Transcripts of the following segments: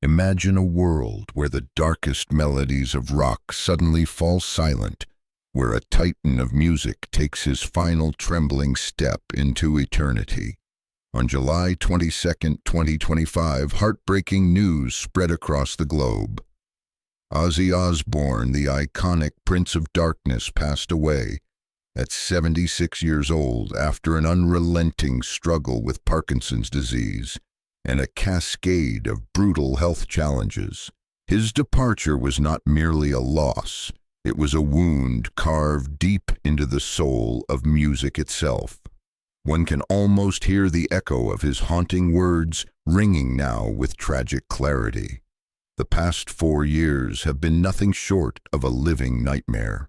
Imagine a world where the darkest melodies of rock suddenly fall silent, where a titan of music takes his final trembling step into eternity. On July 22, 2025, heartbreaking news spread across the globe. Azie Osborne, the iconic Prince of Darkness, passed away at 76 years old after an unrelenting struggle with Parkinson's disease and a cascade of brutal health challenges. His departure was not merely a loss, it was a wound carved deep into the soul of music itself. One can almost hear the echo of his haunting words ringing now with tragic clarity. The past 4 years have been nothing short of a living nightmare.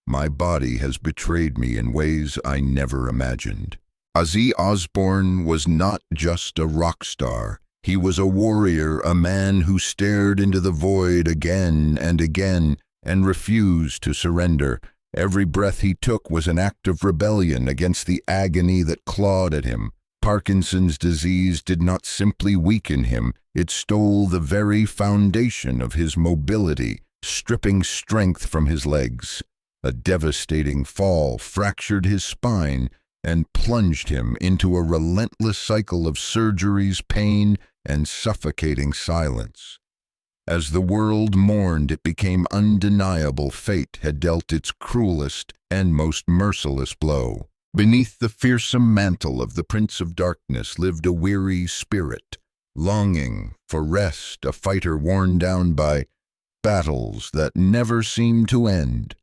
My body has betrayed me in ways I never imagined. Azie Osborne was not just a rock star. He was a warrior, a man who stared into the void again and again and refused to surrender. Every breath he took was an act of rebellion against the agony that clawed at him. Parkinson's disease did not simply weaken him, it stole the very foundation of his mobility, stripping strength from his legs. A devastating fall fractured his spine and plunged him into a relentless cycle of surgeries, pain, and suffocating silence. As the world mourned, it became undeniable fate had dealt its cruelest and most merciless blow. Beneath the fearsome mantle of the Prince of Darkness lived a weary spirit, longing for rest, a fighter worn down by battles that never seemed to end.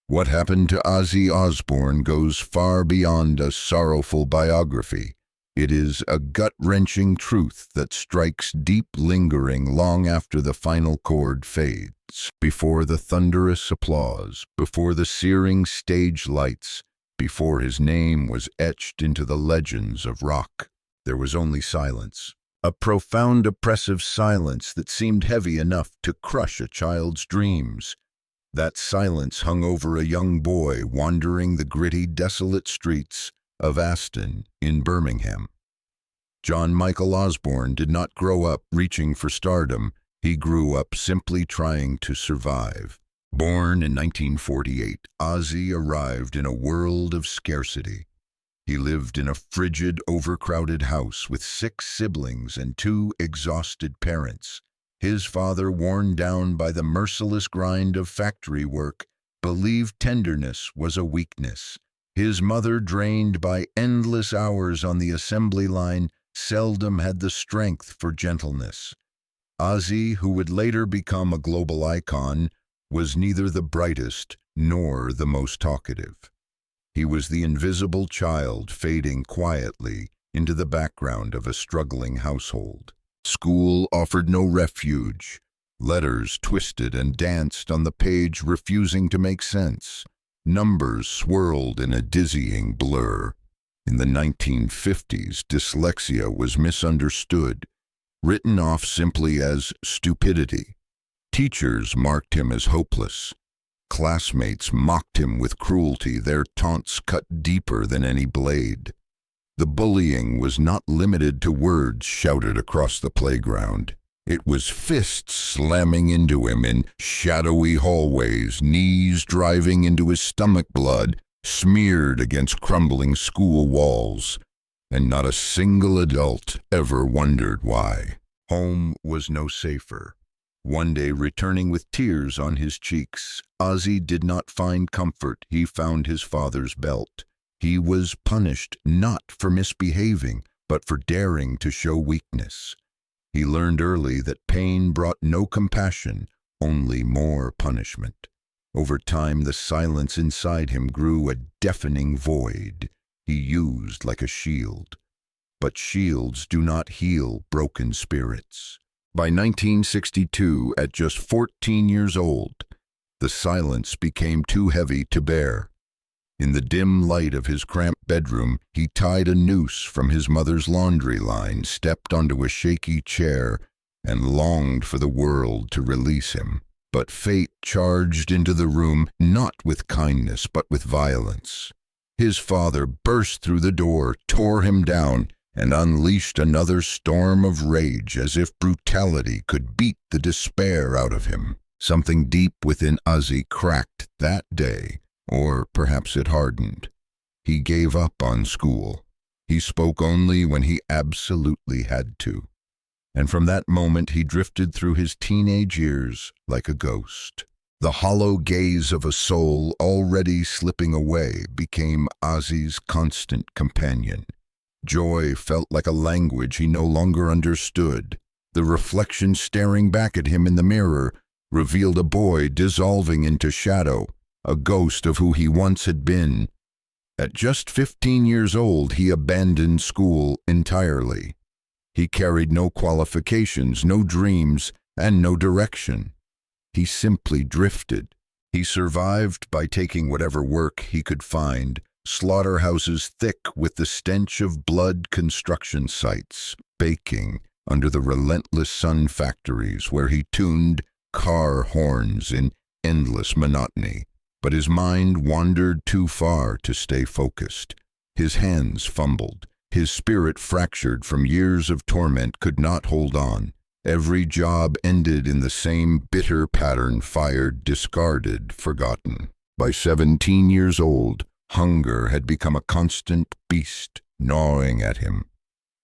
What happened to Azie Osborne goes far beyond a sorrowful biography. It is a gut-wrenching truth that strikes deep, lingering long after the final chord fades. Before the thunderous applause, before the searing stage lights, before his name was etched into the legends of rock, there was only silence. A profound, oppressive silence that seemed heavy enough to crush a child's dreams. That silence hung over a young boy wandering the gritty, desolate streets of Aston in Birmingham. John Michael Osborne did not grow up reaching for stardom. He grew up simply trying to survive. Born in 1948, Azie arrived in a world of scarcity. He lived in a frigid, overcrowded house with 6 siblings and 2 exhausted parents. His father, worn down by the merciless grind of factory work, believed tenderness was a weakness. His mother, drained by endless hours on the assembly line, seldom had the strength for gentleness. Azie, who would later become a global icon, was neither the brightest nor the most talkative. He was the invisible child fading quietly into the background of a struggling household. School offered no refuge. Letters twisted and danced on the page, refusing to make sense. Numbers swirled in a dizzying blur. In the 1950s, dyslexia was misunderstood, written off simply as stupidity. Teachers marked him as hopeless. Classmates mocked him with cruelty, their taunts cut deeper than any blade. The bullying was not limited to words shouted across the playground. It was fists slamming into him in shadowy hallways, knees driving into his stomach, blood smeared against crumbling school walls. And not a single adult ever wondered why. Home was no safer. One day, returning with tears on his cheeks, Azie did not find comfort. He found his father's belt. He was punished not for misbehaving, but for daring to show weakness. He learned early that pain brought no compassion, only more punishment. Over time, the silence inside him grew a deafening void he used like a shield. But shields do not heal broken spirits. By 1962, at just 14 years old, the silence became too heavy to bear. In the dim light of his cramped bedroom, he tied a noose from his mother's laundry line, stepped onto a shaky chair, and longed for the world to release him. But fate charged into the room, not with kindness, but with violence. His father burst through the door, tore him down, and unleashed another storm of rage as if brutality could beat the despair out of him. Something deep within Azie cracked that day, or perhaps it hardened. He gave up on school. He spoke only when he absolutely had to. And from that moment he drifted through his teenage years like a ghost. The hollow gaze of a soul already slipping away became Azie's constant companion. Joy felt like a language he no longer understood. The reflection staring back at him in the mirror revealed a boy dissolving into shadow, a ghost of who he once had been. At just 15 years old, he abandoned school entirely. He carried no qualifications, no dreams, and no direction. He simply drifted. He survived by taking whatever work he could find, slaughterhouses thick with the stench of blood, construction sites, baking under the relentless sun factories where he tuned car horns in endless monotony. But his mind wandered too far to stay focused. His hands fumbled. His spirit, fractured from years of torment, could not hold on. Every job ended in the same bitter pattern: fired, discarded, forgotten. By 17 years old, hunger had become a constant beast, gnawing at him.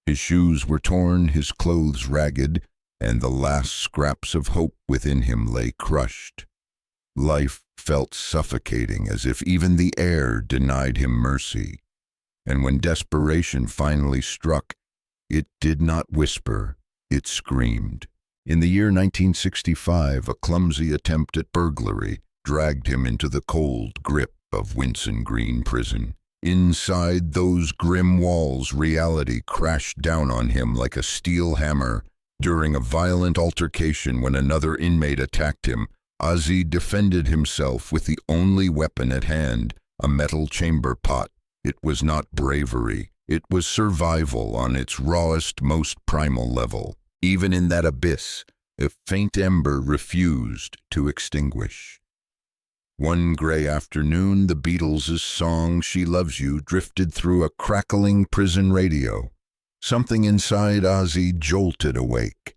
His shoes were torn, his clothes ragged, and the last scraps of hope within him lay crushed. Life felt suffocating, as if even the air denied him mercy. And when desperation finally struck, it did not whisper, it screamed. In the year 1965, a clumsy attempt at burglary dragged him into the cold grip of Winson Green Prison. Inside those grim walls, reality crashed down on him like a steel hammer. During a violent altercation when another inmate attacked him, Azie defended himself with the only weapon at hand, a metal chamber pot. It was not bravery. It was survival on its rawest, most primal level. Even in that abyss, a faint ember refused to extinguish. One gray afternoon, the Beatles' song "She Loves You" drifted through a crackling prison radio. Something inside Azie jolted awake.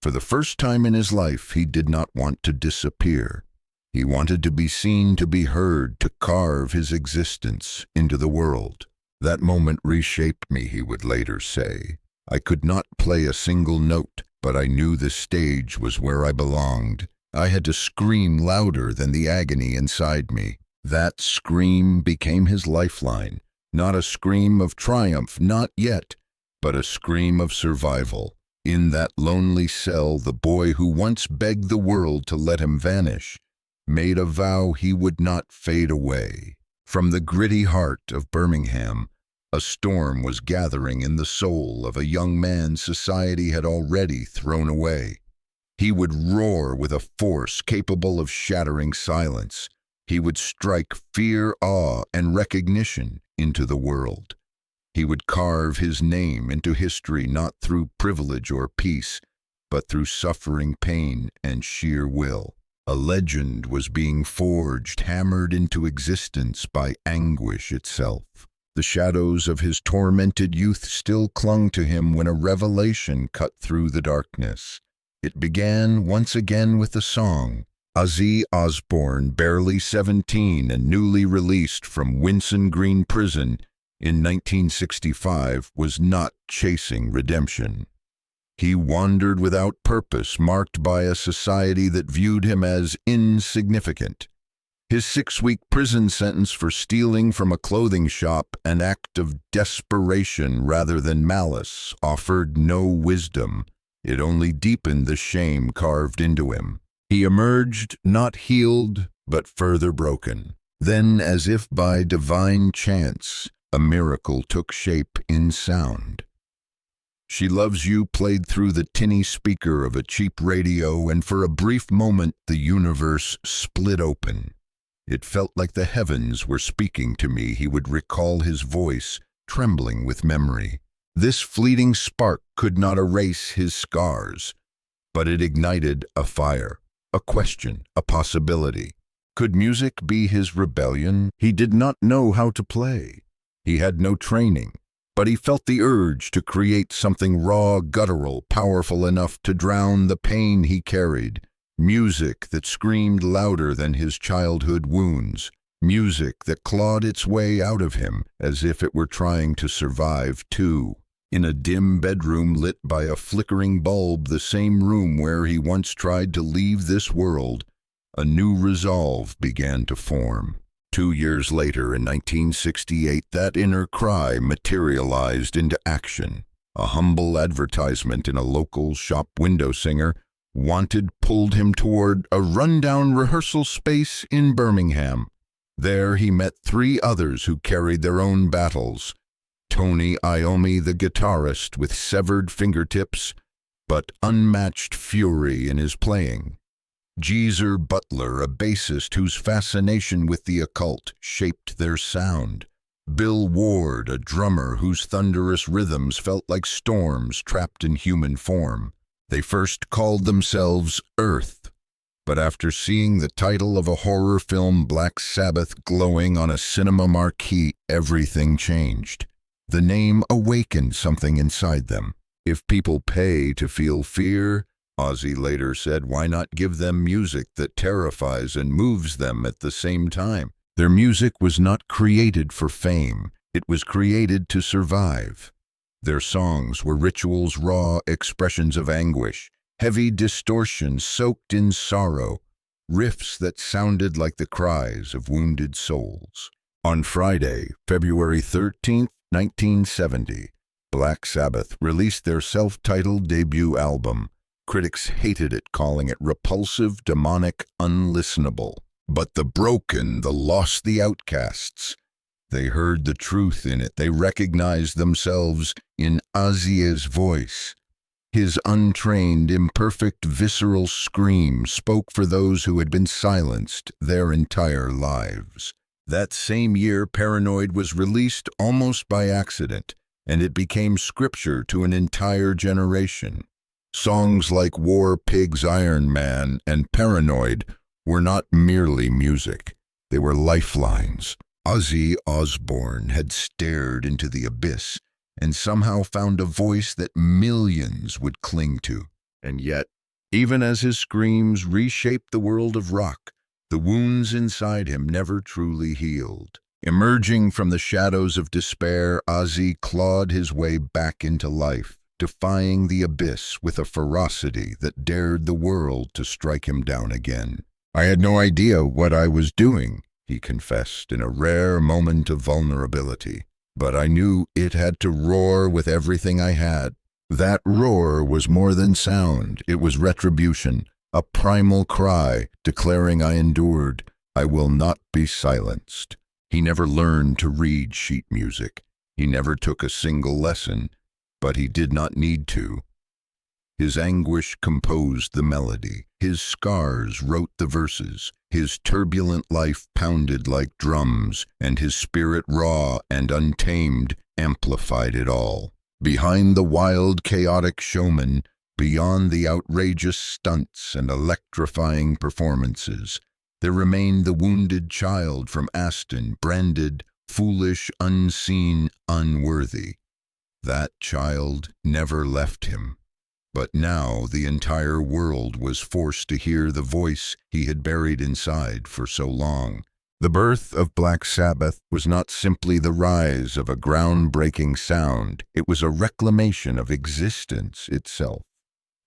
For the first time in his life, he did not want to disappear. He wanted to be seen, to be heard, to carve his existence into the world. That moment reshaped me, he would later say. I could not play a single note, but I knew the stage was where I belonged. I had to scream louder than the agony inside me. That scream became his lifeline. Not a scream of triumph, not yet, but a scream of survival. In that lonely cell, the boy who once begged the world to let him vanish made a vow he would not fade away. From the gritty heart of Birmingham, a storm was gathering in the soul of a young man society had already thrown away. He would roar with a force capable of shattering silence. He would strike fear, awe, and recognition into the world. He would carve his name into history not through privilege or peace, but through suffering, pain, and sheer will. A legend was being forged, hammered into existence by anguish itself. The shadows of his tormented youth still clung to him when a revelation cut through the darkness. It began once again with a song. Azie Osborne, barely 17 and newly released from Winson Green Prison in 1965, was not chasing redemption. He wandered without purpose, marked by a society that viewed him as insignificant. His 6-week prison sentence for stealing from a clothing shop, an act of desperation rather than malice, offered no wisdom. It only deepened the shame carved into him. He emerged not healed, but further broken. Then, as if by divine chance, a miracle took shape in sound. "She Loves You" played through the tinny speaker of a cheap radio, and for a brief moment the universe split open. It felt like the heavens were speaking to me, he would recall, his voice trembling with memory. This fleeting spark could not erase his scars, but it ignited a fire, a question, a possibility. Could music be his rebellion? He did not know how to play. He had no training, But he felt the urge to create something raw, guttural, powerful enough to drown the pain he carried. Music that screamed louder than his childhood wounds. Music that clawed its way out of him as if it were trying to survive too. In a dim bedroom lit by a flickering bulb, the same room where he once tried to leave this world, a new resolve began to form. 2 years later, in 1968, that inner cry materialized into action. A humble advertisement in a local shop window singer wanted pulled him toward a rundown rehearsal space in Birmingham. There he met 3 others who carried their own battles. Tony Iommi, the guitarist with severed fingertips, but unmatched fury in his playing. Geezer Butler, a bassist whose fascination with the occult shaped their sound. Bill Ward, a drummer whose thunderous rhythms felt like storms trapped in human form. They first called themselves Earth, but after seeing the title of a horror film, Black Sabbath, glowing on a cinema marquee, everything changed. The name awakened something inside them. If people pay to feel fear, Ozzy later said, why not give them music that terrifies and moves them at the same time? Their music was not created for fame. It was created to survive. Their songs were rituals, raw expressions of anguish, heavy distortions soaked in sorrow, riffs that sounded like the cries of wounded souls. On Friday, February 13th, 1970, Black Sabbath released their self-titled debut album. Critics hated it, calling it repulsive, demonic, unlistenable. But the broken, the lost, the outcasts, they heard the truth in it. They recognized themselves in Azie's voice. His untrained, imperfect, visceral scream spoke for those who had been silenced their entire lives. That same year, Paranoid was released almost by accident, and it became scripture to an entire generation. Songs like War Pigs, Iron Man, and Paranoid were not merely music. They were lifelines. Azie Osborne had stared into the abyss and somehow found a voice that millions would cling to. And yet, even as his screams reshaped the world of rock, the wounds inside him never truly healed. Emerging from the shadows of despair, Azie clawed his way back into life, defying the abyss with a ferocity that dared the world to strike him down again. I had no idea what I was doing, he confessed in a rare moment of vulnerability, but I knew it had to roar with everything I had. That roar was more than sound. It was retribution, a primal cry declaring I endured. I will not be silenced. He never learned to read sheet music. He never took a single lesson, but he did not need to. His anguish composed the melody. His scars wrote the verses. His turbulent life pounded like drums, and his spirit, raw and untamed, amplified it all. Behind the wild, chaotic showman, beyond the outrageous stunts and electrifying performances, there remained the wounded child from Aston, branded foolish, unseen, unworthy. That child never left him. But now the entire world was forced to hear the voice he had buried inside for so long. The birth of Black Sabbath was not simply the rise of a groundbreaking sound. It was a reclamation of existence itself.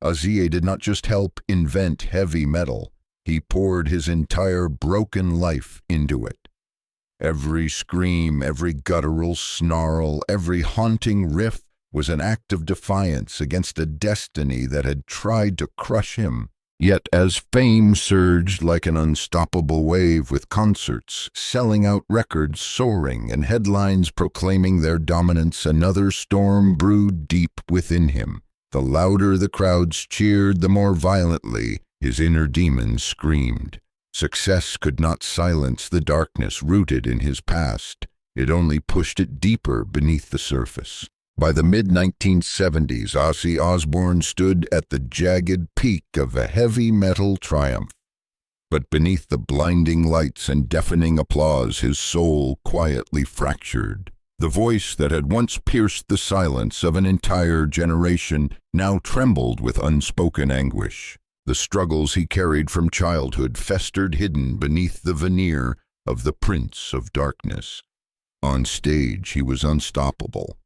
Azie did not just help invent heavy metal. He poured his entire broken life into it. Every scream, every guttural snarl, every haunting riff was an act of defiance against a destiny that had tried to crush him. Yet as fame surged like an unstoppable wave, with concerts selling out, records soaring, and headlines proclaiming their dominance, another storm brewed deep within him. The louder the crowds cheered, the more violently his inner demons screamed. Success could not silence the darkness rooted in his past. It only pushed it deeper beneath the surface. By the mid-1970s, Azie Osborne stood at the jagged peak of a heavy metal triumph. But beneath the blinding lights and deafening applause, his soul quietly fractured. The voice that had once pierced the silence of an entire generation now trembled with unspoken anguish. The struggles he carried from childhood festered hidden beneath the veneer of the Prince of Darkness. On stage, he was unstoppable.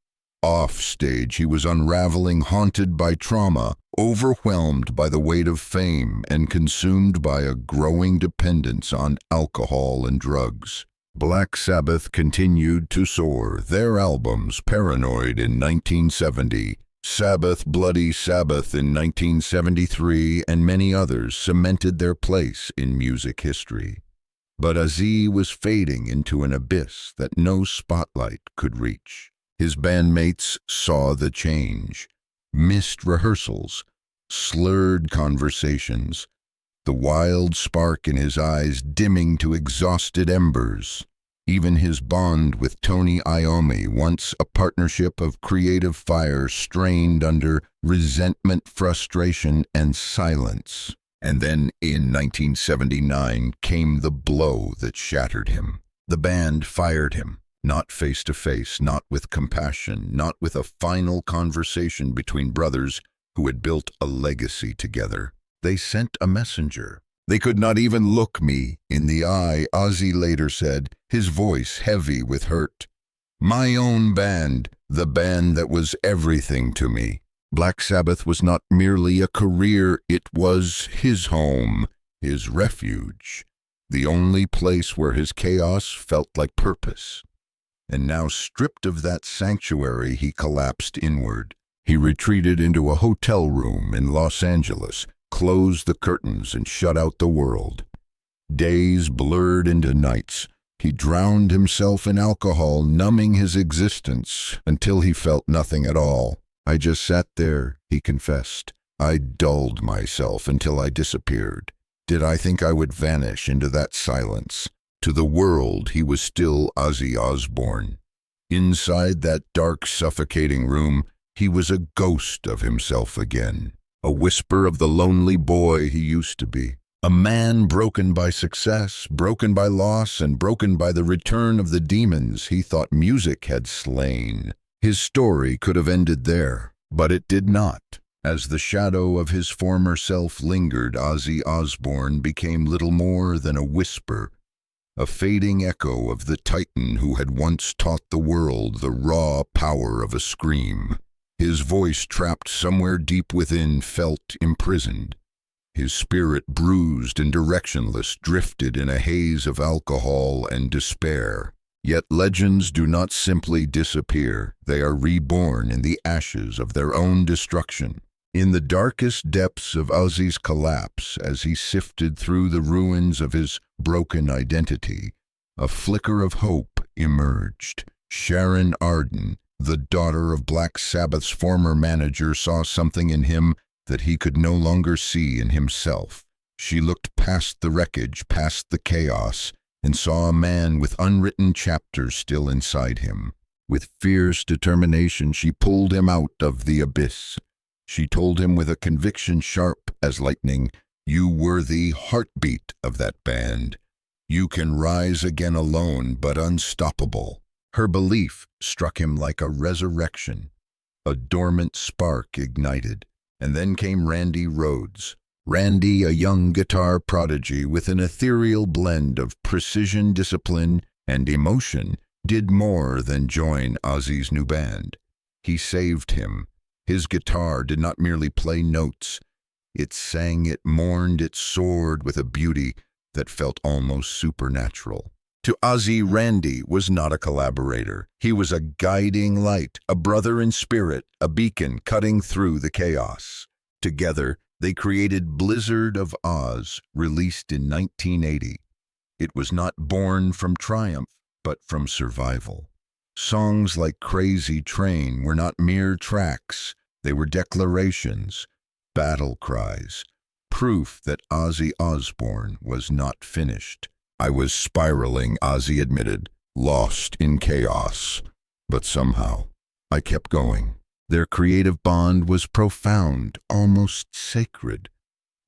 Off stage, he was unraveling, haunted by trauma, overwhelmed by the weight of fame, and consumed by a growing dependence on alcohol and drugs. Black Sabbath continued to soar. Their albums, Paranoid in 1970, Sabbath, Bloody Sabbath in 1973, and many others cemented their place in music history. But Azie was fading into an abyss that no spotlight could reach. His bandmates saw the change. Missed rehearsals, slurred conversations, the wild spark in his eyes dimming to exhausted embers. Even his bond with Tony Iommi, once a partnership of creative fire, strained under resentment, frustration, and silence. And then, in 1979, came the blow that shattered him. The band fired him, not face-to-face, not with compassion, not with a final conversation between brothers who had built a legacy together. They sent a messenger. They could not even look me in the eye, Azie later said, his voice heavy with hurt. My own band, the band that was everything to me. Black Sabbath was not merely a career, it was his home, his refuge, the only place where his chaos felt like purpose. And now, stripped of that sanctuary, he collapsed inward. He retreated into a hotel room in Los Angeles, closed the curtains and shut out the world. Days blurred into nights. He drowned himself in alcohol, numbing his existence until he felt nothing at all. I just sat there, he confessed. I dulled myself until I disappeared. Did I think I would vanish into that silence? To the world, he was still Azie Osborne. Inside that dark, suffocating room, he was a ghost of himself again. A whisper of the lonely boy he used to be. A man broken by success, broken by loss, and broken by the return of the demons he thought music had slain. His story could have ended there, but it did not. As the shadow of his former self lingered, Azie Osborne became little more than a whisper, a fading echo of the titan who had once taught the world the raw power of a scream. His voice, trapped somewhere deep within, felt imprisoned. His spirit, bruised and directionless, drifted in a haze of alcohol and despair. Yet legends do not simply disappear. They are reborn in the ashes of their own destruction. In the darkest depths of Azie's collapse, as he sifted through the ruins of his broken identity, a flicker of hope emerged. Sharon Arden, the daughter of Black Sabbath's former manager, saw something in him that he could no longer see in himself. She looked past the wreckage, past the chaos, and saw a man with unwritten chapters still inside him. With fierce determination, she pulled him out of the abyss. She told him with a conviction sharp as lightning, "You were the heartbeat of that band. You can rise again alone, but unstoppable." Her belief struck him like a resurrection. A dormant spark ignited. And then came Randy Rhoads. Randy, a young guitar prodigy with an ethereal blend of precision, discipline, and emotion, did more than join Azie's new band. He saved him. His guitar did not merely play notes. It sang, it mourned, it soared with a beauty that felt almost supernatural. To Azie, Randy was not a collaborator. He was a guiding light, a brother in spirit, a beacon cutting through the chaos. Together, they created Blizzard of Oz, released in 1980. It was not born from triumph, but from survival. Songs like Crazy Train were not mere tracks. They were declarations, battle cries, proof that Azie Osborne was not finished. I was spiraling, Azie admitted, lost in chaos. But somehow, I kept going. Their creative bond was profound, almost sacred.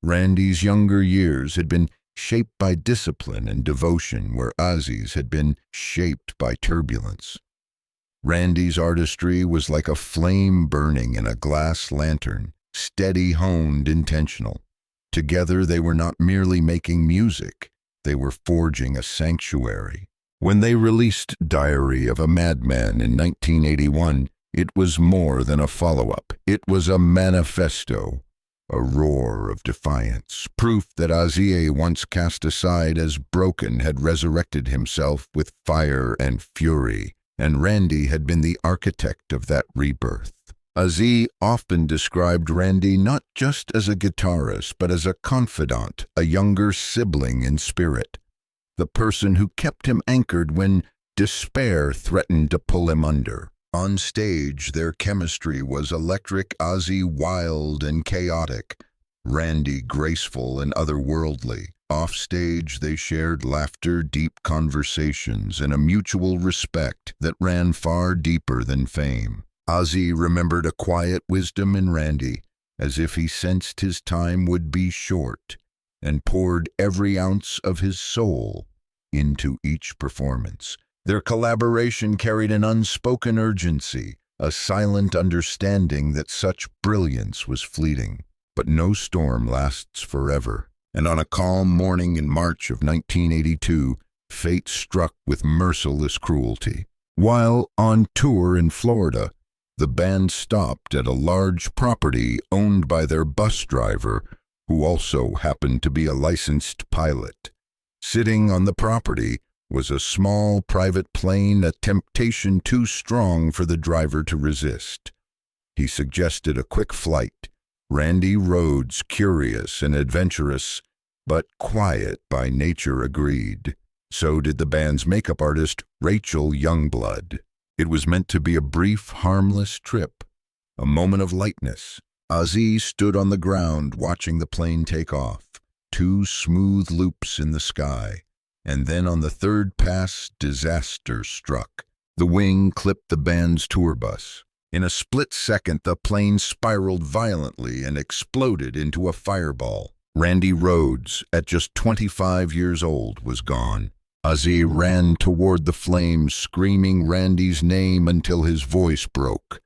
Randy's younger years had been shaped by discipline and devotion, where Azie's had been shaped by turbulence. Randy's artistry was like a flame burning in a glass lantern, steady, honed, intentional. Together they were not merely making music, they were forging a sanctuary. When they released Diary of a Madman in 1981, it was more than a follow-up. It was a manifesto, a roar of defiance, proof that Azie, once cast aside as broken, had resurrected himself with fire and fury, and Randy had been the architect of that rebirth. Azie often described Randy not just as a guitarist, but as a confidant, a younger sibling in spirit, the person who kept him anchored when despair threatened to pull him under. On stage, their chemistry was electric, Azie wild and chaotic, Randy graceful and otherworldly. Off stage, they shared laughter, deep conversations, and a mutual respect that ran far deeper than fame. Azie remembered a quiet wisdom in Randy, as if he sensed his time would be short, and poured every ounce of his soul into each performance. Their collaboration carried an unspoken urgency, a silent understanding that such brilliance was fleeting. But no storm lasts forever, and on a calm morning in March of 1982, fate struck with merciless cruelty. While on tour in Florida, the band stopped at a large property owned by their bus driver, who also happened to be a licensed pilot. Sitting on the property was a small private plane, a temptation too strong for the driver to resist. He suggested a quick flight. Randy Rhoads, curious and adventurous, but quiet by nature, agreed. So did the band's makeup artist, Rachel Youngblood. It was meant to be a brief, harmless trip, a moment of lightness. Azie stood on the ground watching the plane take off, 2 smooth loops in the sky. And then on the third pass, disaster struck. The wing clipped the band's tour bus. In a split second, the plane spiraled violently and exploded into a fireball. Randy Rhoads, at just 25 years old, was gone. Azie ran toward the flames, screaming Randy's name until his voice broke.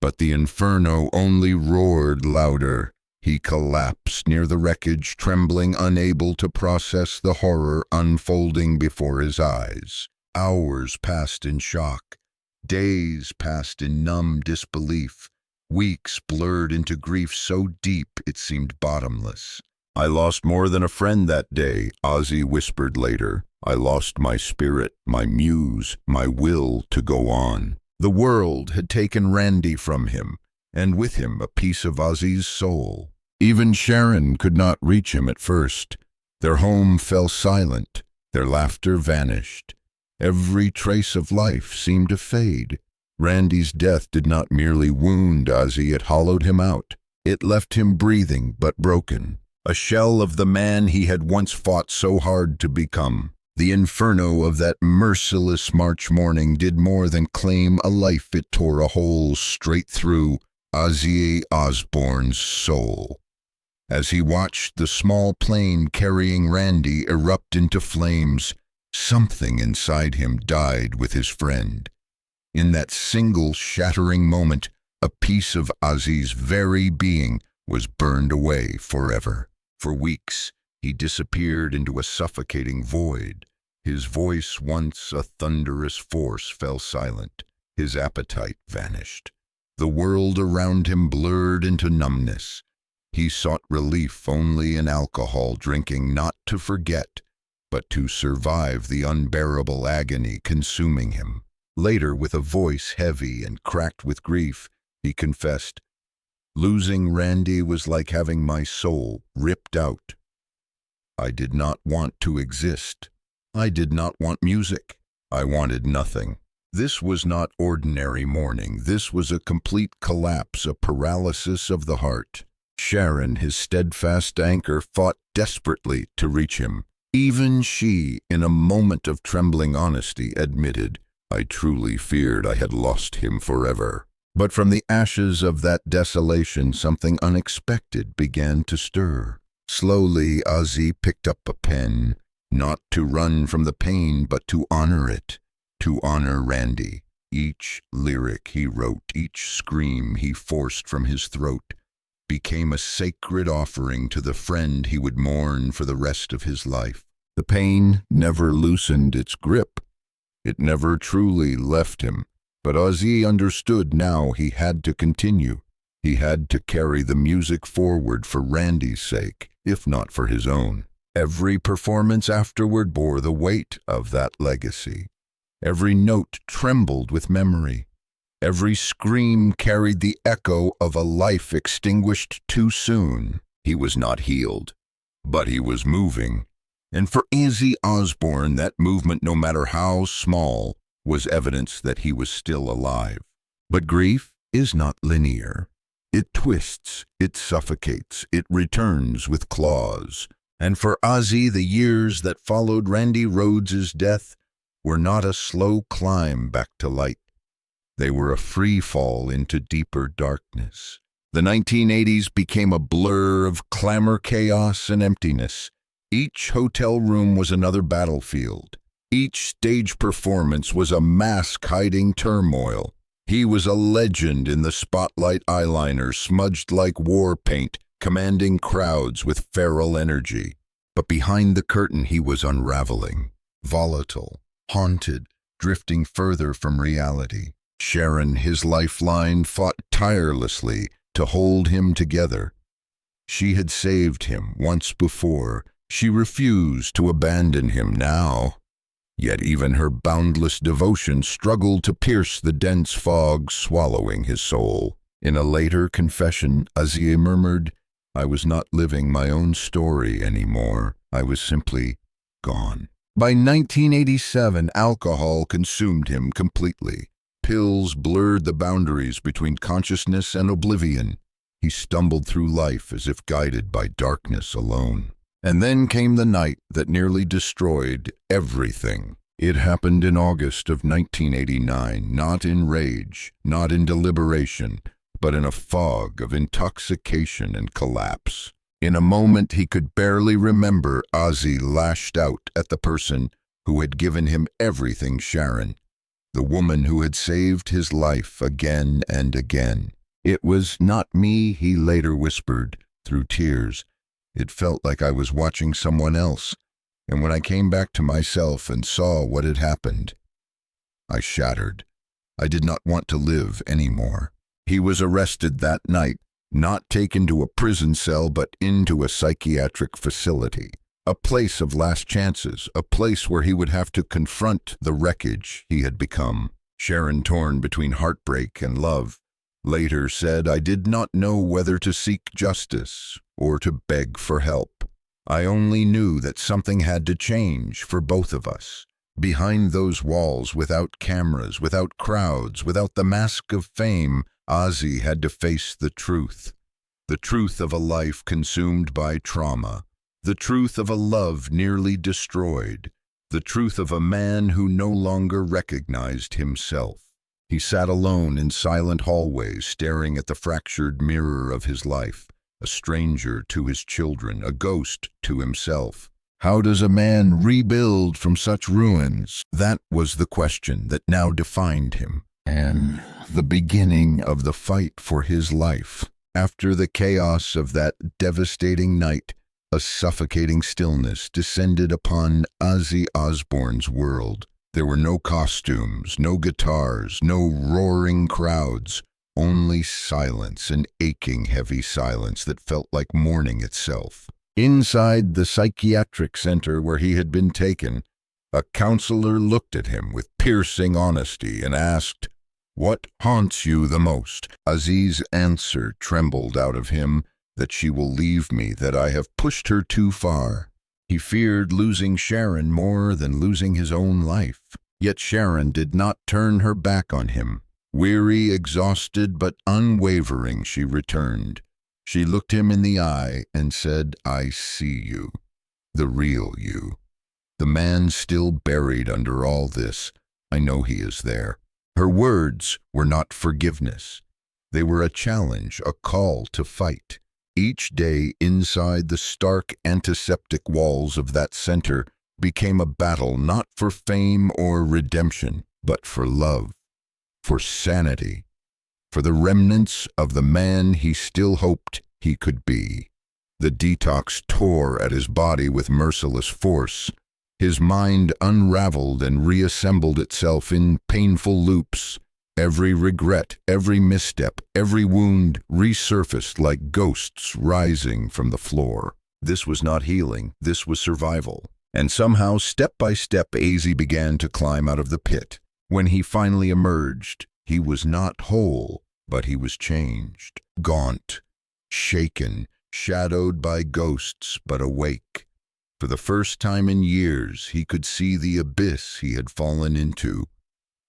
But the inferno only roared louder. He collapsed near the wreckage, trembling, unable to process the horror unfolding before his eyes. Hours passed in shock. Days passed in numb disbelief. Weeks blurred into grief so deep it seemed bottomless. "I lost more than a friend that day," Azie whispered later. "I lost my spirit, my muse, my will to go on." The world had taken Randy from him, and with him a piece of Azie's soul. Even Sharon could not reach him at first. Their home fell silent, their laughter vanished. Every trace of life seemed to fade. Randy's death did not merely wound Azie, it hollowed him out. It left him breathing but broken, a shell of the man he had once fought so hard to become. The inferno of that merciless March morning did more than claim a life, it tore a hole straight through Azie Osborne's soul. As he watched the small plane carrying Randy erupt into flames, something inside him died with his friend. In that single shattering moment, a piece of Azie's very being was burned away forever. For weeks, he disappeared into a suffocating void. His voice, once a thunderous force, fell silent. His appetite vanished. The world around him blurred into numbness. He sought relief only in alcohol, drinking not to forget, but to survive the unbearable agony consuming him. Later, with a voice heavy and cracked with grief, he confessed, "Losing Randy was like having my soul ripped out. I did not want to exist. I did not want music. I wanted nothing." This was not ordinary mourning. This was a complete collapse, a paralysis of the heart. Sharon, his steadfast anchor, fought desperately to reach him. Even she, in a moment of trembling honesty, admitted, "I truly feared I had lost him forever." But from the ashes of that desolation, something unexpected began to stir. Slowly, Azie picked up a pen, not to run from the pain, but to honor it, to honor Randy. Each lyric he wrote, each scream he forced from his throat, became a sacred offering to the friend he would mourn for the rest of his life. The pain never loosened its grip. It never truly left him. But Azie understood now he had to continue. He had to carry the music forward for Randy's sake, if not for his own. Every performance afterward bore the weight of that legacy. Every note trembled with memory. Every scream carried the echo of a life extinguished too soon. He was not healed, but he was moving. And for Azie Osborne, that movement, no matter how small, was evidence that he was still alive. But grief is not linear. It twists, it suffocates, it returns with claws. And for Azie, the years that followed Randy Rhoads's death were not a slow climb back to light. They were a free fall into deeper darkness. The 1980s became a blur of clamor, chaos, and emptiness. Each hotel room was another battlefield. Each stage performance was a mask hiding turmoil. He was a legend in the spotlight, eyeliner smudged like war paint, commanding crowds with feral energy. But behind the curtain he was unraveling, volatile, haunted, drifting further from reality. Sharon, his lifeline, fought tirelessly to hold him together. She had saved him once before. She refused to abandon him now. Yet even her boundless devotion struggled to pierce the dense fog swallowing his soul. In a later confession, Azie murmured, "I was not living my own story anymore. I was simply gone." By 1987, alcohol consumed him completely. Pills blurred the boundaries between consciousness and oblivion. He stumbled through life as if guided by darkness alone. And then came the night that nearly destroyed everything. It happened in August of 1989, not in rage, not in deliberation, but in a fog of intoxication and collapse. In a moment he could barely remember, Azie lashed out at the person who had given him everything, Sharon, the woman who had saved his life again and again. "It was not me," he later whispered through tears. "It felt like I was watching someone else, and when I came back to myself and saw what had happened, I shattered. I did not want to live anymore." He was arrested that night, not taken to a prison cell, but into a psychiatric facility, a place of last chances, a place where he would have to confront the wreckage he had become. Sharon, torn between heartbreak and love, later said, "I did not know whether to seek justice or to beg for help. I only knew that something had to change for both of us. Behind those walls, without cameras, without crowds, without the mask of fame, Azie had to face the truth of a life consumed by trauma, the truth of a love nearly destroyed, the truth of a man who no longer recognized himself. He sat alone in silent hallways, staring at the fractured mirror of his life, a stranger to his children, a ghost to himself. How does a man rebuild from such ruins? That was the question that now defined him, and the beginning of the fight for his life. After the chaos of that devastating night, a suffocating stillness descended upon Azie Osborne's world. There were no costumes, no guitars, no roaring crowds, only silence, an aching, heavy silence that felt like mourning itself. Inside the psychiatric center where he had been taken, a counselor looked at him with piercing honesty and asked, "What haunts you the most?" Azie's answer trembled out of him, "That she will leave me, that I have pushed her too far." He feared losing Sharon more than losing his own life. Yet Sharon did not turn her back on him. Weary, exhausted, but unwavering, she returned. She looked him in the eye and said, "I see you, the real you. The man still buried under all this. I know he is there." Her words were not forgiveness. They were a challenge, a call to fight. Each day inside the stark antiseptic walls of that center became a battle not for fame or redemption, but for love. for sanity, for the remnants of the man he still hoped he could be. The detox tore at his body with merciless force. His mind unraveled and reassembled itself in painful loops. Every regret, every misstep, every wound resurfaced like ghosts rising from the floor. This was not healing, this was survival. And somehow, step by step, Azie began to climb out of the pit. When he finally emerged, he was not whole, but he was changed. Gaunt, shaken, shadowed by ghosts, but awake. For the first time in years, he could see the abyss he had fallen into,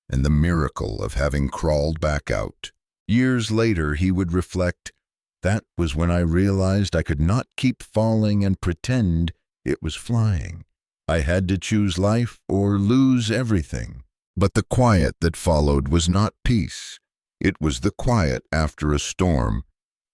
and the miracle of having crawled back out. Years later, he would reflect, "That was when I realized I could not keep falling and pretend it was flying. I had to choose life or lose everything." But the quiet that followed was not peace. It was the quiet after a storm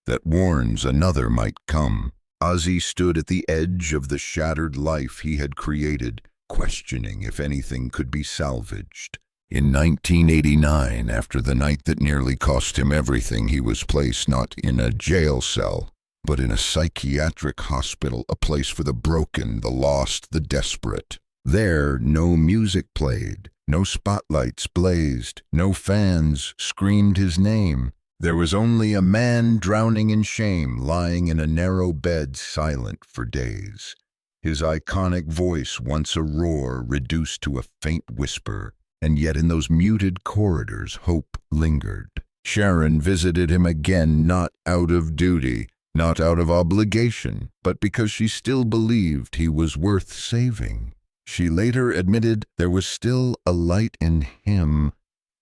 that warns another might come. Azie stood at the edge of the shattered life he had created, questioning if anything could be salvaged. In 1989, after the night that nearly cost him everything, he was placed not in a jail cell, but in a psychiatric hospital, a place for the broken, the lost, the desperate. There, no music played, no spotlights blazed, no fans screamed his name. There was only a man drowning in shame, lying in a narrow bed, silent for days. His iconic voice, once a roar, reduced to a faint whisper. And yet in those muted corridors, hope lingered. Sharon visited him again, not out of duty, not out of obligation, but because she still believed he was worth saving. She later admitted there was still a light in him,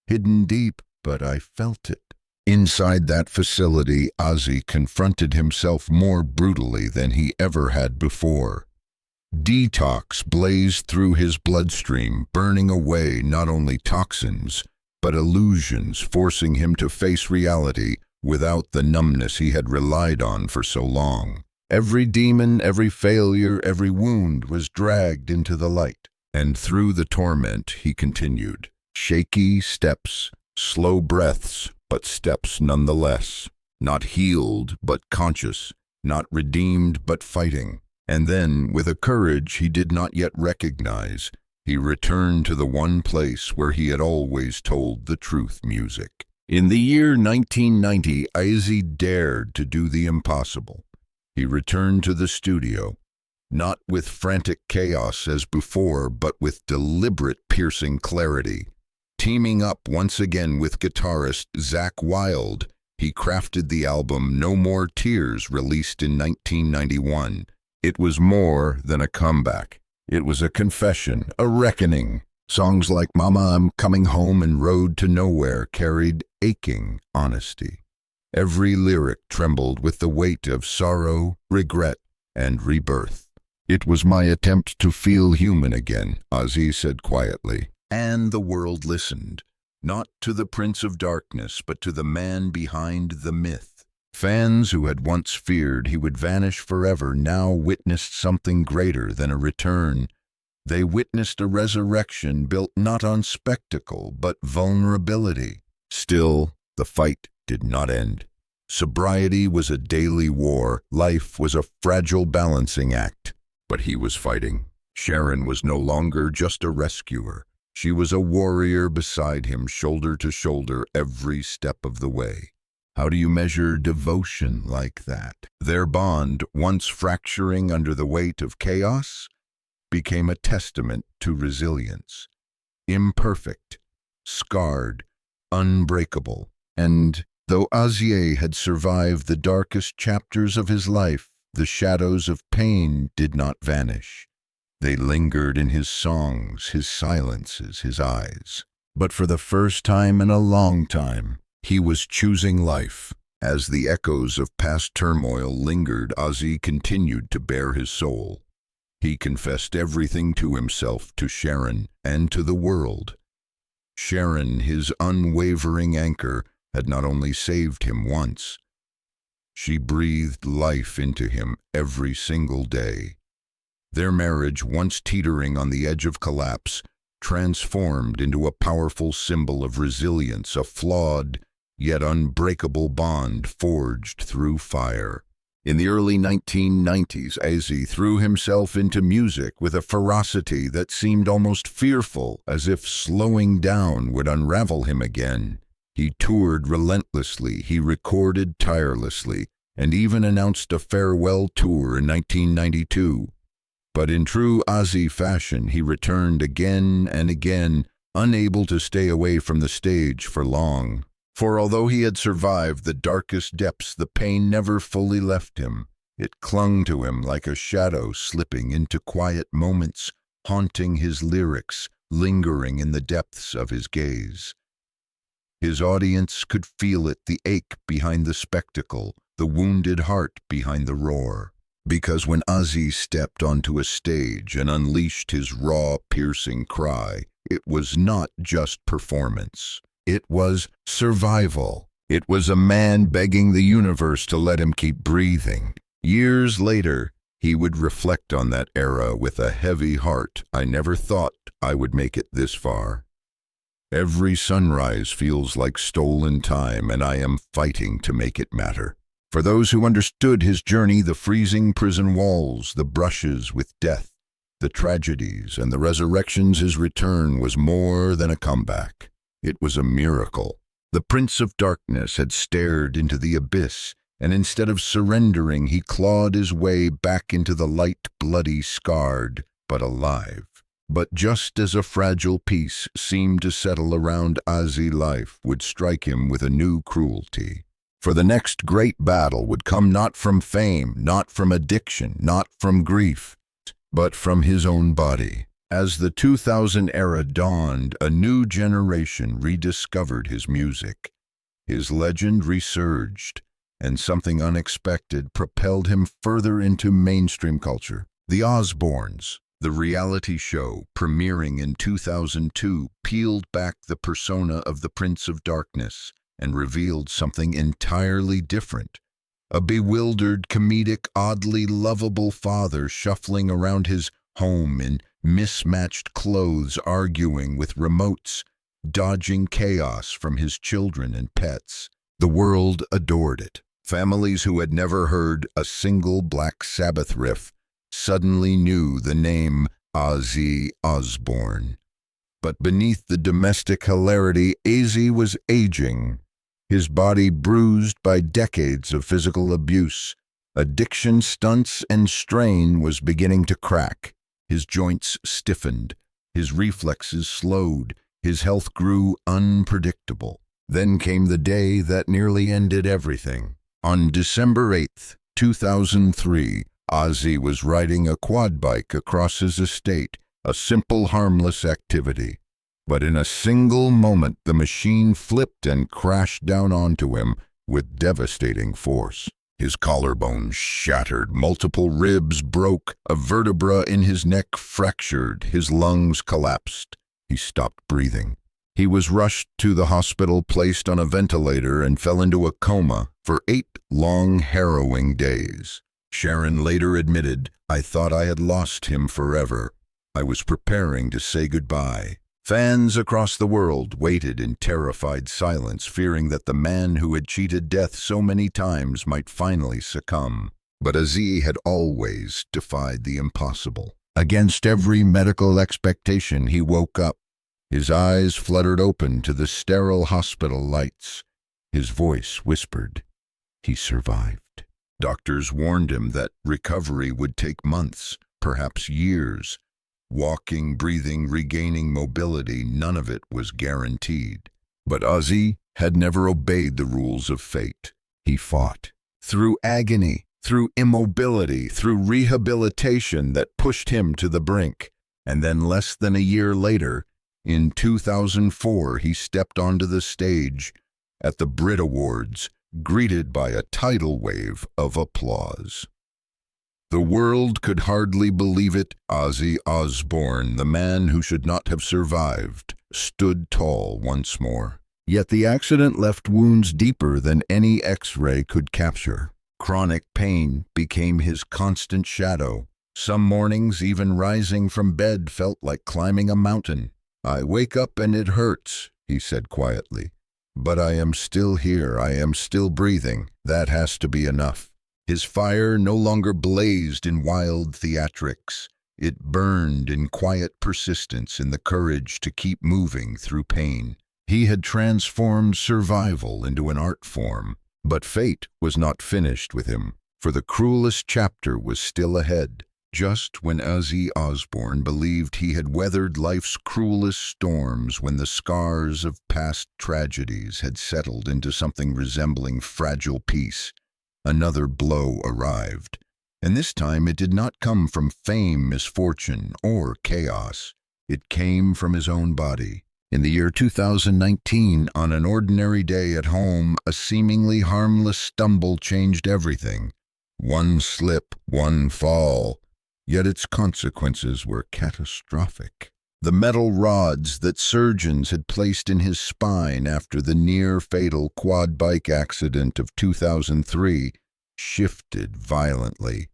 hidden deep, but I felt it. Inside that facility, Azie confronted himself more brutally than he ever had before. Detox blazed through his bloodstream, burning away not only toxins, but illusions, forcing him to face reality without the numbness he had relied on for so long. Every demon, every failure, every wound was dragged into the light. And through the torment, he continued. Shaky steps, slow breaths, but steps nonetheless. Not healed, but conscious. Not redeemed, but fighting. And then, with a courage he did not yet recognize, he returned to the one place where he had always told the truth: music. In the year 1990, Azie dared to do the impossible. He returned to the studio, not with frantic chaos as before, but with deliberate, piercing clarity. Teaming up once again with guitarist Zakk Wylde, he crafted the album No More Tears, released in 1991. It was more than a comeback. It was a confession, a reckoning. Songs like Mama, I'm Coming Home and Road to Nowhere carried aching honesty. Every lyric trembled with the weight of sorrow, regret, and rebirth. It was my attempt to feel human again, Azie said quietly. And the world listened, not to the Prince of Darkness, but to the man behind the myth. Fans who had once feared he would vanish forever now witnessed something greater than a return. They witnessed a resurrection built not on spectacle, but vulnerability. Still, the fight did not end. Sobriety was a daily war. Life was a fragile balancing act. But he was fighting. Sharon was no longer just a rescuer. She was a warrior beside him, shoulder to shoulder, every step of the way. How do you measure devotion like that? Their bond, once fracturing under the weight of chaos, became a testament to resilience. Imperfect, scarred, unbreakable. And though Azie had survived the darkest chapters of his life, the shadows of pain did not vanish. They lingered in his songs, his silences, his eyes. But for the first time in a long time, he was choosing life. As the echoes of past turmoil lingered, Azie continued to bare his soul. He confessed everything to himself, to Sharon, and to the world. Sharon, his unwavering anchor, had not only saved him once. She breathed life into him every single day. Their marriage, once teetering on the edge of collapse, transformed into a powerful symbol of resilience, a flawed yet unbreakable bond forged through fire. In the early 1990s, Azie threw himself into music with a ferocity that seemed almost fearful, as if slowing down would unravel him again. He toured relentlessly, he recorded tirelessly, and even announced a farewell tour in 1992. But in true Azie fashion, he returned again and again, unable to stay away from the stage for long. For although he had survived the darkest depths, the pain never fully left him. It clung to him like a shadow slipping into quiet moments, haunting his lyrics, lingering in the depths of his gaze. His audience could feel it, the ache behind the spectacle, the wounded heart behind the roar. Because when Azie stepped onto a stage and unleashed his raw, piercing cry, it was not just performance. It was survival. It was a man begging the universe to let him keep breathing. Years later, he would reflect on that era with a heavy heart. I never thought I would make it this far. Every sunrise feels like stolen time, and I am fighting to make it matter. For those who understood his journey, the freezing prison walls, the brushes with death, the tragedies, and the resurrections, his return was more than a comeback. It was a miracle. The Prince of Darkness had stared into the abyss, and instead of surrendering, he clawed his way back into the light, bloody, scarred, but alive. But just as a fragile peace seemed to settle around Azie, life would strike him with a new cruelty. For the next great battle would come not from fame, not from addiction, not from grief, but from his own body. As the 2000 era dawned, a new generation rediscovered his music. His legend resurged, and something unexpected propelled him further into mainstream culture. The Osbournes, the reality show premiering in 2002, peeled back the persona of the Prince of Darkness and revealed something entirely different. A bewildered, comedic, oddly lovable father shuffling around his home in mismatched clothes, arguing with remotes, dodging chaos from his children and pets. The world adored it. Families who had never heard a single Black Sabbath riff suddenly knew the name Azie Osborne. But beneath the domestic hilarity, Azie was aging. His body bruised by decades of physical abuse. Addiction, stunts, and strain was beginning to crack. His joints stiffened, his reflexes slowed, his health grew unpredictable. Then came the day that nearly ended everything. On December 8th, 2003, Azie was riding a quad bike across his estate, a simple, harmless activity. But in a single moment, the machine flipped and crashed down onto him with devastating force. His collarbone shattered, multiple ribs broke, a vertebra in his neck fractured, his lungs collapsed. He stopped breathing. He was rushed to the hospital, placed on a ventilator, and fell into a coma for 8 long, harrowing days. Sharon later admitted, "I thought I had lost him forever. I was preparing to say goodbye." Fans across the world waited in terrified silence, fearing that the man who had cheated death so many times might finally succumb. But Azie had always defied the impossible. Against every medical expectation, he woke up. His eyes fluttered open to the sterile hospital lights. His voice whispered, he survived. Doctors warned him that recovery would take months, perhaps years. Walking, breathing, regaining mobility, none of it was guaranteed. But Azie had never obeyed the rules of fate. He fought. Through agony, through immobility, through rehabilitation that pushed him to the brink. And then less than a year later, in 2004, he stepped onto the stage at the Brit Awards, greeted by a tidal wave of applause. The world could hardly believe it. Azie Osborne, the man who should not have survived, stood tall once more. Yet the accident left wounds deeper than any X-ray could capture. Chronic pain became his constant shadow. Some mornings, even rising from bed felt like climbing a mountain. "I wake up and it hurts," he said quietly. "But I am still here, I am still breathing. That has to be enough." His fire no longer blazed in wild theatrics. It burned in quiet persistence, in the courage to keep moving through pain. He had transformed survival into an art form. But fate was not finished with him, for the cruelest chapter was still ahead. Just when Azie Osborne believed he had weathered life's cruelest storms, when the scars of past tragedies had settled into something resembling fragile peace, another blow arrived. And this time it did not come from fame, misfortune, or chaos. It came from his own body. In the year 2019, on an ordinary day at home, a seemingly harmless stumble changed everything. One slip, one fall, yet its consequences were catastrophic. The metal rods that surgeons had placed in his spine after the near-fatal quad bike accident of 2003 shifted violently.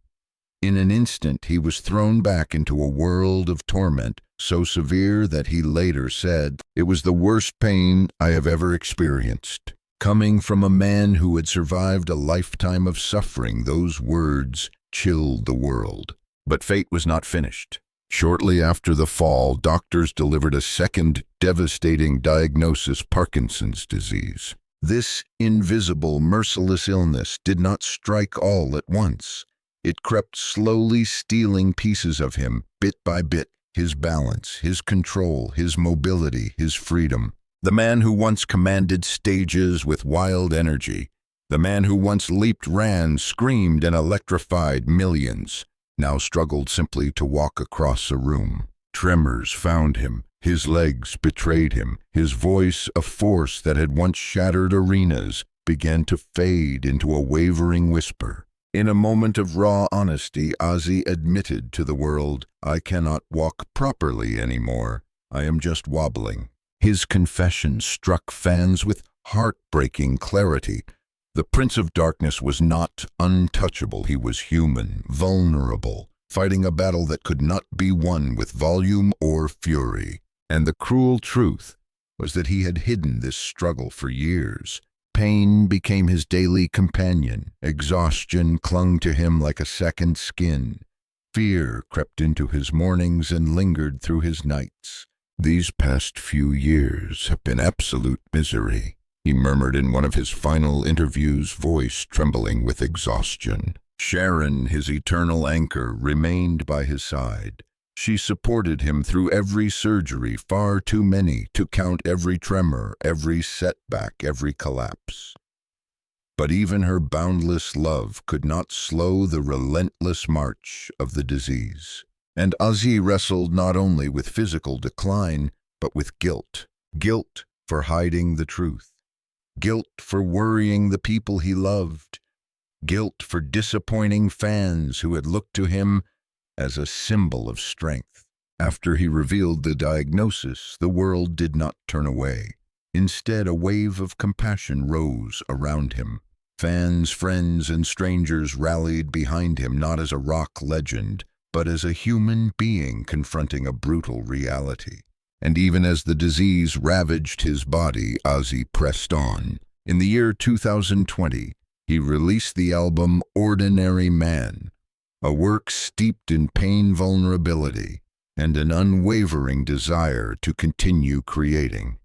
In an instant, he was thrown back into a world of torment, so severe that he later said, "It was the worst pain I have ever experienced." Coming from a man who had survived a lifetime of suffering, those words chilled the world. But fate was not finished. Shortly after the fall, doctors delivered a second devastating diagnosis: Parkinson's disease. This invisible, merciless illness did not strike all at once. It crept slowly, stealing pieces of him, bit by bit, his balance, his control, his mobility, his freedom. The man who once commanded stages with wild energy, the man who once leaped, ran, screamed, and electrified millions, now struggled simply to walk across a room. Tremors found him. His legs betrayed him. His voice, a force that had once shattered arenas, began to fade into a wavering whisper. In a moment of raw honesty, Azie admitted to the world, "I cannot walk properly anymore. I am just wobbling." His confession struck fans with heartbreaking clarity. The Prince of Darkness was not untouchable. He was human, vulnerable, fighting a battle that could not be won with volume or fury. And the cruel truth was that he had hidden this struggle for years. Pain became his daily companion. Exhaustion clung to him like a second skin. Fear crept into his mornings and lingered through his nights. "These past few years have been absolute misery," he murmured in one of his final interviews, voice trembling with exhaustion. Sharon, his eternal anchor, remained by his side. She supported him through every surgery, far too many to count every tremor, every setback, every collapse. But even her boundless love could not slow the relentless march of the disease. And Azie wrestled not only with physical decline, but with guilt. Guilt for hiding the truth. Guilt for worrying the people he loved. Guilt for disappointing fans who had looked to him as a symbol of strength. After he revealed the diagnosis, the world did not turn away. Instead, a wave of compassion rose around him. Fans, friends, and strangers rallied behind him, not as a rock legend, but as a human being confronting a brutal reality. And even as the disease ravaged his body, Azie pressed on. In the year 2020, he released the album Ordinary Man, a work steeped in pain, vulnerability, and an unwavering desire to continue creating.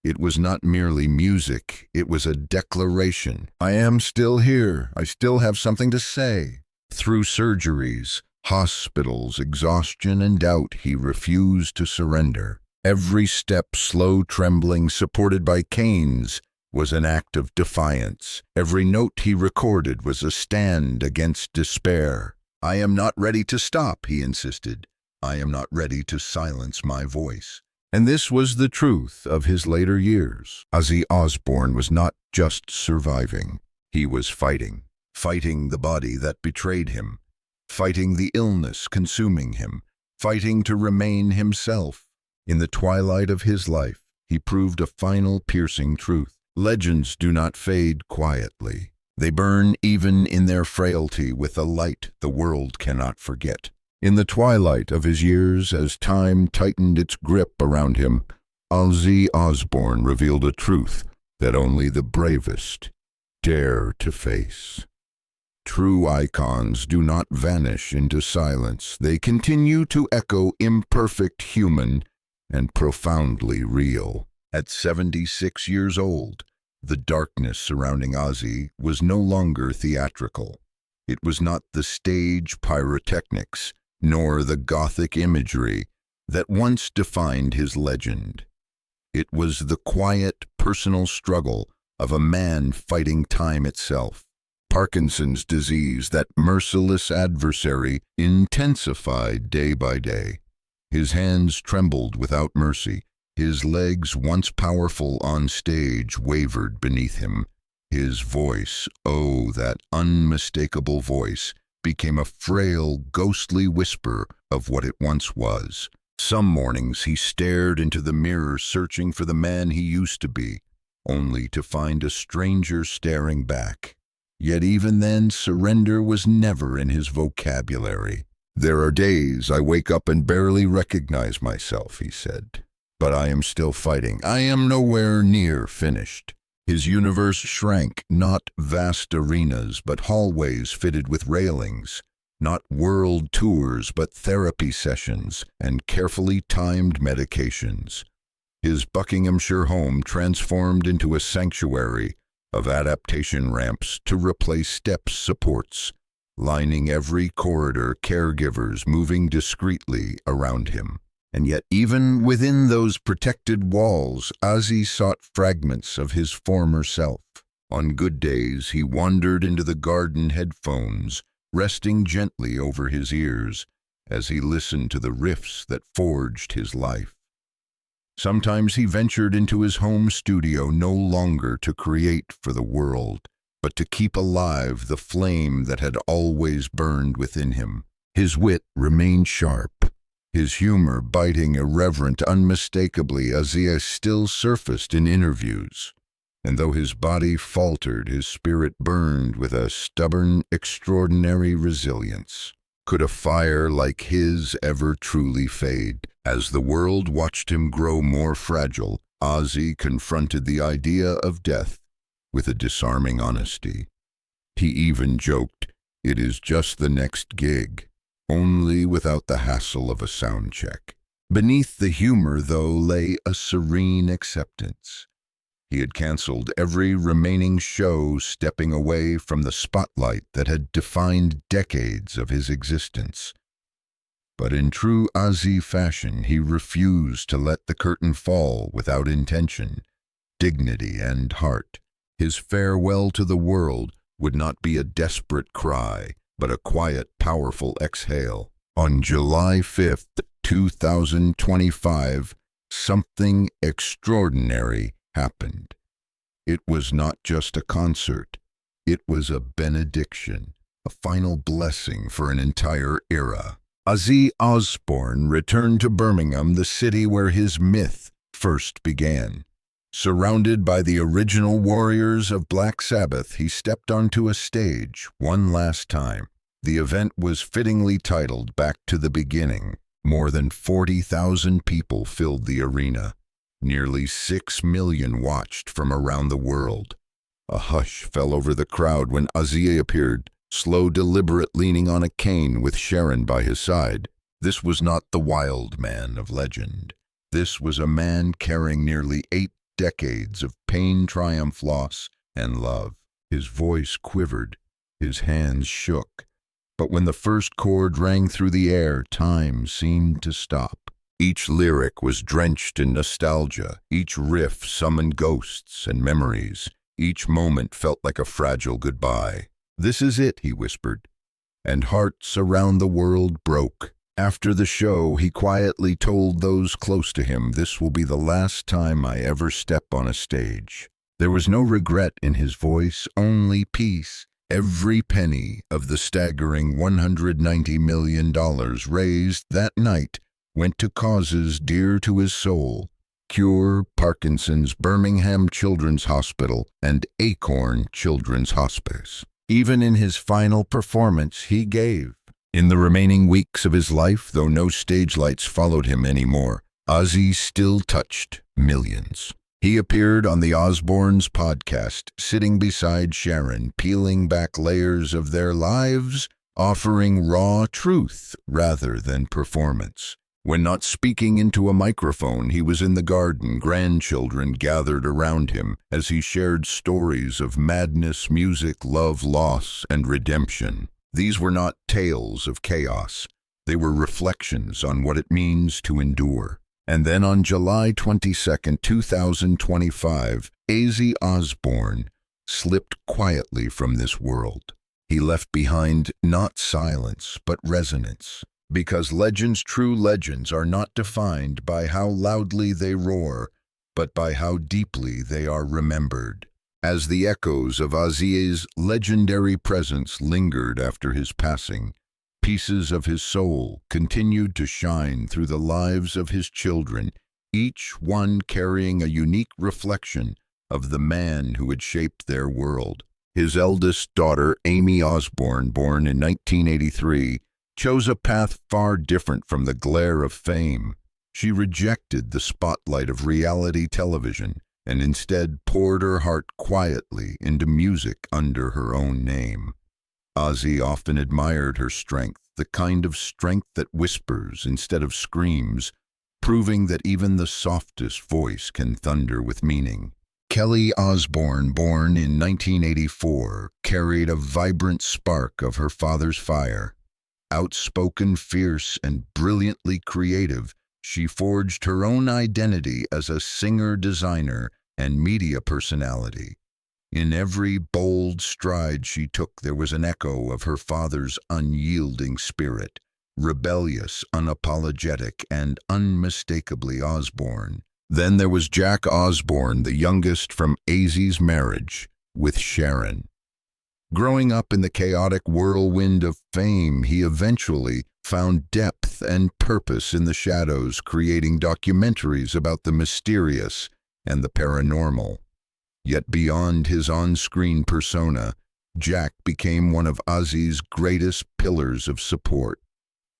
It was not merely music, it was a declaration. "I am still here, I still have something to say." Through surgeries, hospitals, exhaustion, and doubt, he refused to surrender. Every step, slow, trembling, supported by canes, was an act of defiance. Every note he recorded was a stand against despair. "I am not ready to stop," he insisted. "I am not ready to silence my voice." And this was the truth of his later years. Azie Osborne was not just surviving. He was fighting. Fighting the body that betrayed him. Fighting the illness consuming him. Fighting to remain himself. In the twilight of his life, he proved a final piercing truth. Legends do not fade quietly. They burn even in their frailty with a light the world cannot forget. In the twilight of his years, as time tightened its grip around him, Azie Osborne revealed a truth that only the bravest dare to face. True icons do not vanish into silence. They continue to echo imperfect human and profoundly real. At 76 years old, the darkness surrounding Azie was no longer theatrical. It was not the stage pyrotechnics, nor the gothic imagery that once defined his legend. It was the quiet, personal struggle of a man fighting time itself. Parkinson's disease, that merciless adversary, intensified day by day. His hands trembled without mercy. His legs, once powerful on stage, wavered beneath him. His voice, oh, that unmistakable voice, became a frail, ghostly whisper of what it once was. Some mornings he stared into the mirror, searching for the man he used to be, only to find a stranger staring back. Yet even then, surrender was never in his vocabulary. "There are days I wake up and barely recognize myself," he said. "But I am still fighting. I am nowhere near finished." His universe shrank, not vast arenas, but hallways fitted with railings, not world tours, but therapy sessions and carefully timed medications. His Buckinghamshire home transformed into a sanctuary of adaptation ramps to replace step supports, lining every corridor, caregivers moving discreetly around him. And yet, even within those protected walls, Azie sought fragments of his former self. On good days, he wandered into the garden, headphones resting gently over his ears as he listened to the riffs that forged his life. Sometimes he ventured into his home studio, no longer to create for the world, but to keep alive the flame that had always burned within him. His wit remained sharp, his humor biting, irreverent, unmistakably. Azie still surfaced in interviews, and though his body faltered, his spirit burned with a stubborn, extraordinary resilience. Could a fire like his ever truly fade? As the world watched him grow more fragile, Azie confronted the idea of death with a disarming honesty. He even joked, "It is just the next gig, only without the hassle of a sound check." Beneath the humor, though, lay a serene acceptance. He had canceled every remaining show, stepping away from the spotlight that had defined decades of his existence. But in true Azie fashion, he refused to let the curtain fall without intention, dignity, and heart. His farewell to the world would not be a desperate cry, but a quiet, powerful exhale. On July 5th, 2025, something extraordinary happened. It was not just a concert. It was a benediction, a final blessing for an entire era. Azie Osborne returned to Birmingham, the city where his myth first began. Surrounded by the original warriors of Black Sabbath, he stepped onto a stage one last time. The event was fittingly titled "Back to the Beginning." More than 40,000 people filled the arena. Nearly 6 million watched from around the world. A hush fell over the crowd when Azie appeared, slow, deliberate, leaning on a cane with Sharon by his side. This was not the wild man of legend. This was a man carrying nearly 8 decades of pain, triumph, loss, and love. His voice quivered, his hands shook. But when the first chord rang through the air, time seemed to stop. Each lyric was drenched in nostalgia. Each riff summoned ghosts and memories. Each moment felt like a fragile goodbye. "This is it," he whispered, and hearts around the world broke. After the show, he quietly told those close to him, "This will be the last time I ever step on a stage." There was no regret in his voice, only peace. Every penny of the staggering $190 million raised that night went to causes dear to his soul: Cure, Parkinson's, Birmingham Children's Hospital, and Acorn Children's Hospice. Even in his final performance, he gave. In the remaining weeks of his life, though no stage lights followed him anymore, Azie still touched millions. He appeared on the Osbornes podcast, sitting beside Sharon, peeling back layers of their lives, offering raw truth rather than performance. When not speaking into a microphone, he was in the garden, grandchildren gathered around him as he shared stories of madness, music, love, loss, and redemption. These were not tales of chaos. They were reflections on what it means to endure. And then on July 22, 2025, Azie Osborne slipped quietly from this world. He left behind not silence, but resonance. Because legends, true legends, are not defined by how loudly they roar, but by how deeply they are remembered. As the echoes of Azie's legendary presence lingered after his passing, pieces of his soul continued to shine through the lives of his children, each one carrying a unique reflection of the man who had shaped their world. His eldest daughter, Azie Osborne, born in 1983, chose a path far different from the glare of fame. She rejected the spotlight of reality television and instead poured her heart quietly into music under her own name. Azie often admired her strength, the kind of strength that whispers instead of screams, proving that even the softest voice can thunder with meaning. Kelly Osborne, born in 1984, carried a vibrant spark of her father's fire. Outspoken, fierce, and brilliantly creative, she forged her own identity as a singer, designer, and media personality. In every bold stride she took, there was an echo of her father's unyielding spirit, rebellious, unapologetic, and unmistakably Osborne. Then there was Jack Osborne, the youngest from Azie's marriage with Sharon. Growing up in the chaotic whirlwind of fame, he eventually found depth and purpose in the shadows, creating documentaries about the mysterious and the paranormal. Yet beyond his on-screen persona, Jack became one of Azie's greatest pillars of support.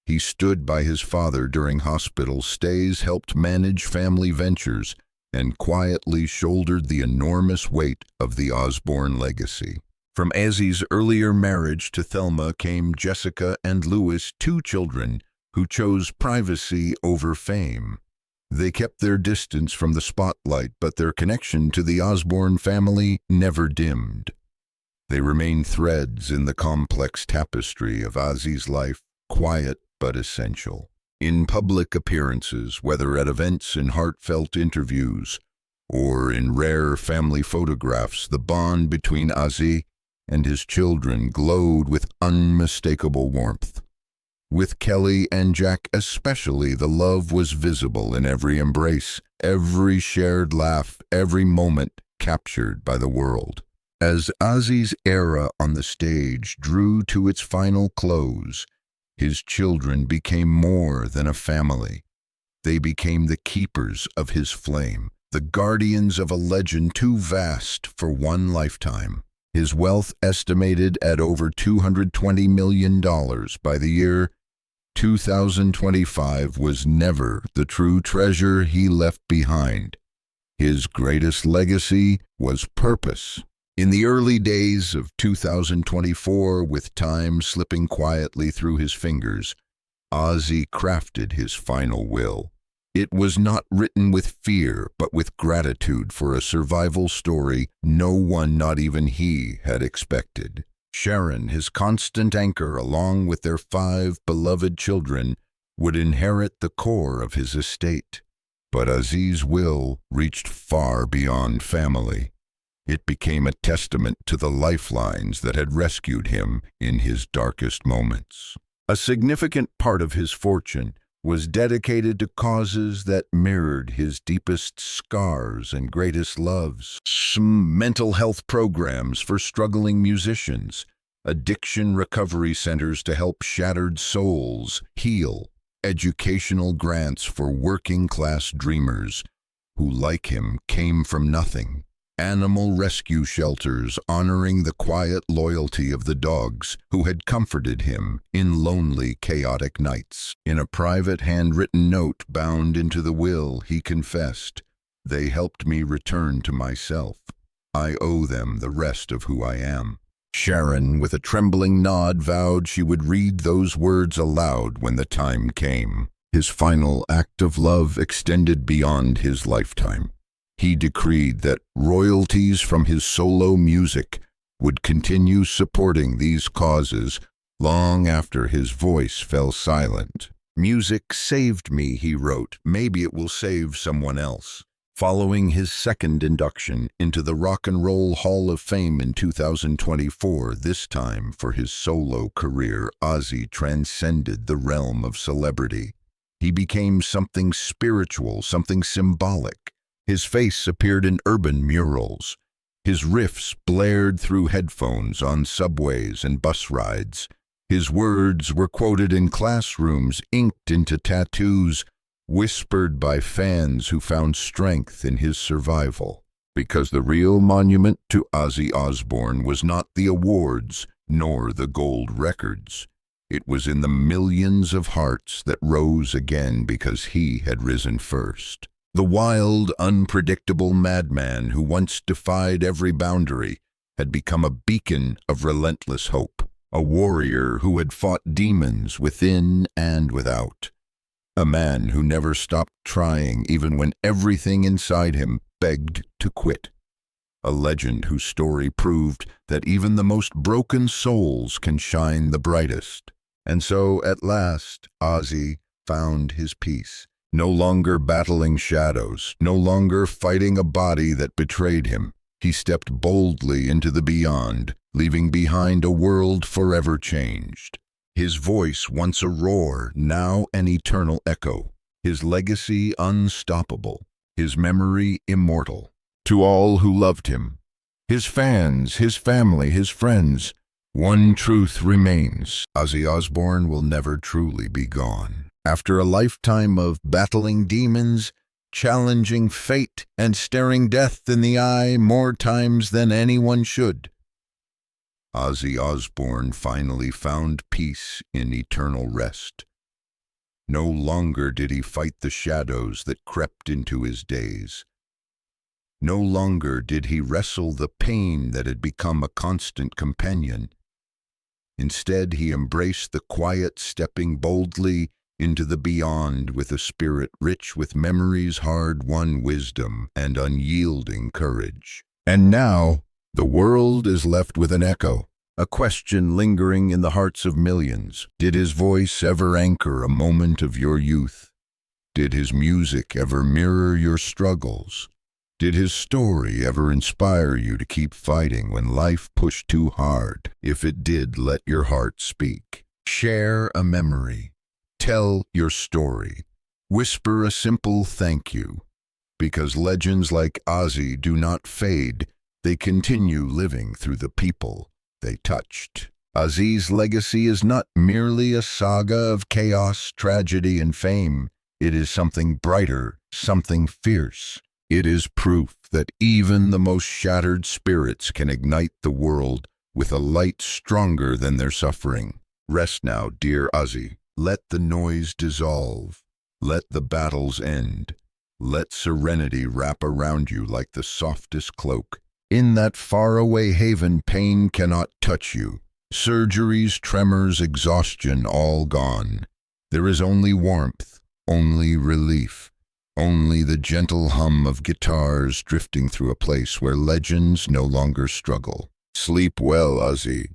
He stood by his father during hospital stays, helped manage family ventures, and quietly shouldered the enormous weight of the Osborne legacy. From Azie's earlier marriage to Thelma came Jessica and Louis, two children who chose privacy over fame. They kept their distance from the spotlight, but their connection to the Osborne family never dimmed. They remain threads in the complex tapestry of Azie's life, quiet but essential. In public appearances, whether at events and heartfelt interviews, or in rare family photographs, the bond between Azie and his children glowed with unmistakable warmth. With Kelly and Jack especially, the love was visible in every embrace, every shared laugh, every moment captured by the world. As Azie's era on the stage drew to its final close, his children became more than a family. They became the keepers of his flame, the guardians of a legend too vast for one lifetime. His wealth, estimated at over $220 million by the year 2025, was never the true treasure he left behind. His greatest legacy was purpose. In the early days of 2024, with time slipping quietly through his fingers, Azie crafted his final will. It was not written with fear, but with gratitude for a survival story no one, not even he, had expected. Sharon, his constant anchor, along with their 5 beloved children, would inherit the core of his estate. But Azie's will reached far beyond family. It became a testament to the lifelines that had rescued him in his darkest moments. A significant part of his fortune was dedicated to causes that mirrored his deepest scars and greatest loves. Some mental health programs for struggling musicians, addiction recovery centers to help shattered souls heal, educational grants for working-class dreamers who, like him, came from nothing. animal rescue shelters honoring the quiet loyalty of the dogs who had comforted him in lonely, chaotic nights. In a private handwritten note bound into the will, he confessed, "They helped me return to myself. I owe them the rest of who I am." Sharon, with a trembling nod, vowed she would read those words aloud when the time came. His final act of love extended beyond his lifetime. He decreed that royalties from his solo music would continue supporting these causes long after his voice fell silent. "Music saved me," he wrote. "Maybe it will save someone else." Following his second induction into the Rock and Roll Hall of Fame in 2024, this time for his solo career, Ozzy transcended the realm of celebrity. He became something spiritual, something symbolic. His face appeared in urban murals. His riffs blared through headphones on subways and bus rides. His words were quoted in classrooms, inked into tattoos, whispered by fans who found strength in his survival. Because the real monument to Ozzy Osborne was not the awards nor the gold records. It was in the millions of hearts that rose again because he had risen first. The wild, unpredictable madman who once defied every boundary had become a beacon of relentless hope, a warrior who had fought demons within and without, a man who never stopped trying even when everything inside him begged to quit, a legend whose story proved that even the most broken souls can shine the brightest. And so, at last, Ozzy found his peace. No longer battling shadows, no longer fighting a body that betrayed him. He stepped boldly into the beyond, leaving behind a world forever changed. His voice, once a roar, now an eternal echo. His legacy unstoppable, his memory immortal. To all who loved him, his fans, his family, his friends, one truth remains: Ozzy Osborne will never truly be gone. After a lifetime of battling demons, challenging fate, and staring death in the eye more times than anyone should, Ozzy Osborne finally found peace in eternal rest. No longer did he fight the shadows that crept into his days. No longer did he wrestle the pain that had become a constant companion. Instead, he embraced the quiet, stepping boldly into the beyond with a spirit rich with memories, hard-won wisdom, and unyielding courage. And now, the world is left with an echo, a question lingering in the hearts of millions. Did his voice ever anchor a moment of your youth? Did his music ever mirror your struggles? Did his story ever inspire you to keep fighting when life pushed too hard? If it did, let your heart speak. Share a memory. Tell your story. Whisper a simple thank you. Because legends like Ozzy do not fade, they continue living through the people they touched. Ozzy's legacy is not merely a saga of chaos, tragedy, and fame. It is something brighter, something fierce. It is proof that even the most shattered spirits can ignite the world with a light stronger than their suffering. Rest now, dear Ozzy. Let the noise dissolve. Let the battles end. Let serenity wrap around you like the softest cloak. In that faraway haven, pain cannot touch you. Surgeries, tremors, exhaustion, all gone. There is only warmth, only relief, only the gentle hum of guitars drifting through a place where legends no longer struggle. Sleep well, Ozzy.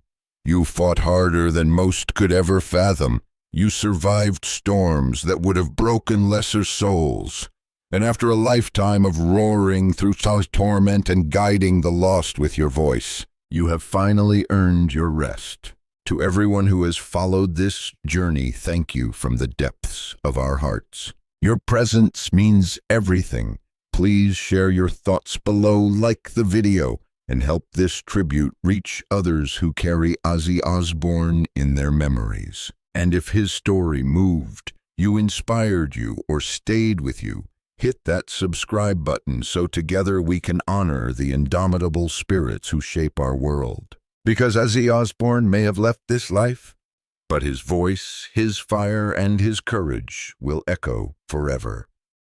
You fought harder than most could ever fathom. You survived storms that would have broken lesser souls. And after a lifetime of roaring through torment and guiding the lost with your voice, you have finally earned your rest. To everyone who has followed this journey, thank you from the depths of our hearts. Your presence means everything. Please share your thoughts below, like the video, and help this tribute reach others who carry Ozzy Osborne in their memories. And if his story moved you, inspired you, or stayed with you, Hit that subscribe button so together we can honor the indomitable spirits who shape our world. Because Azie Osborne may have left this life, but his voice, his fire, and his courage will echo forever.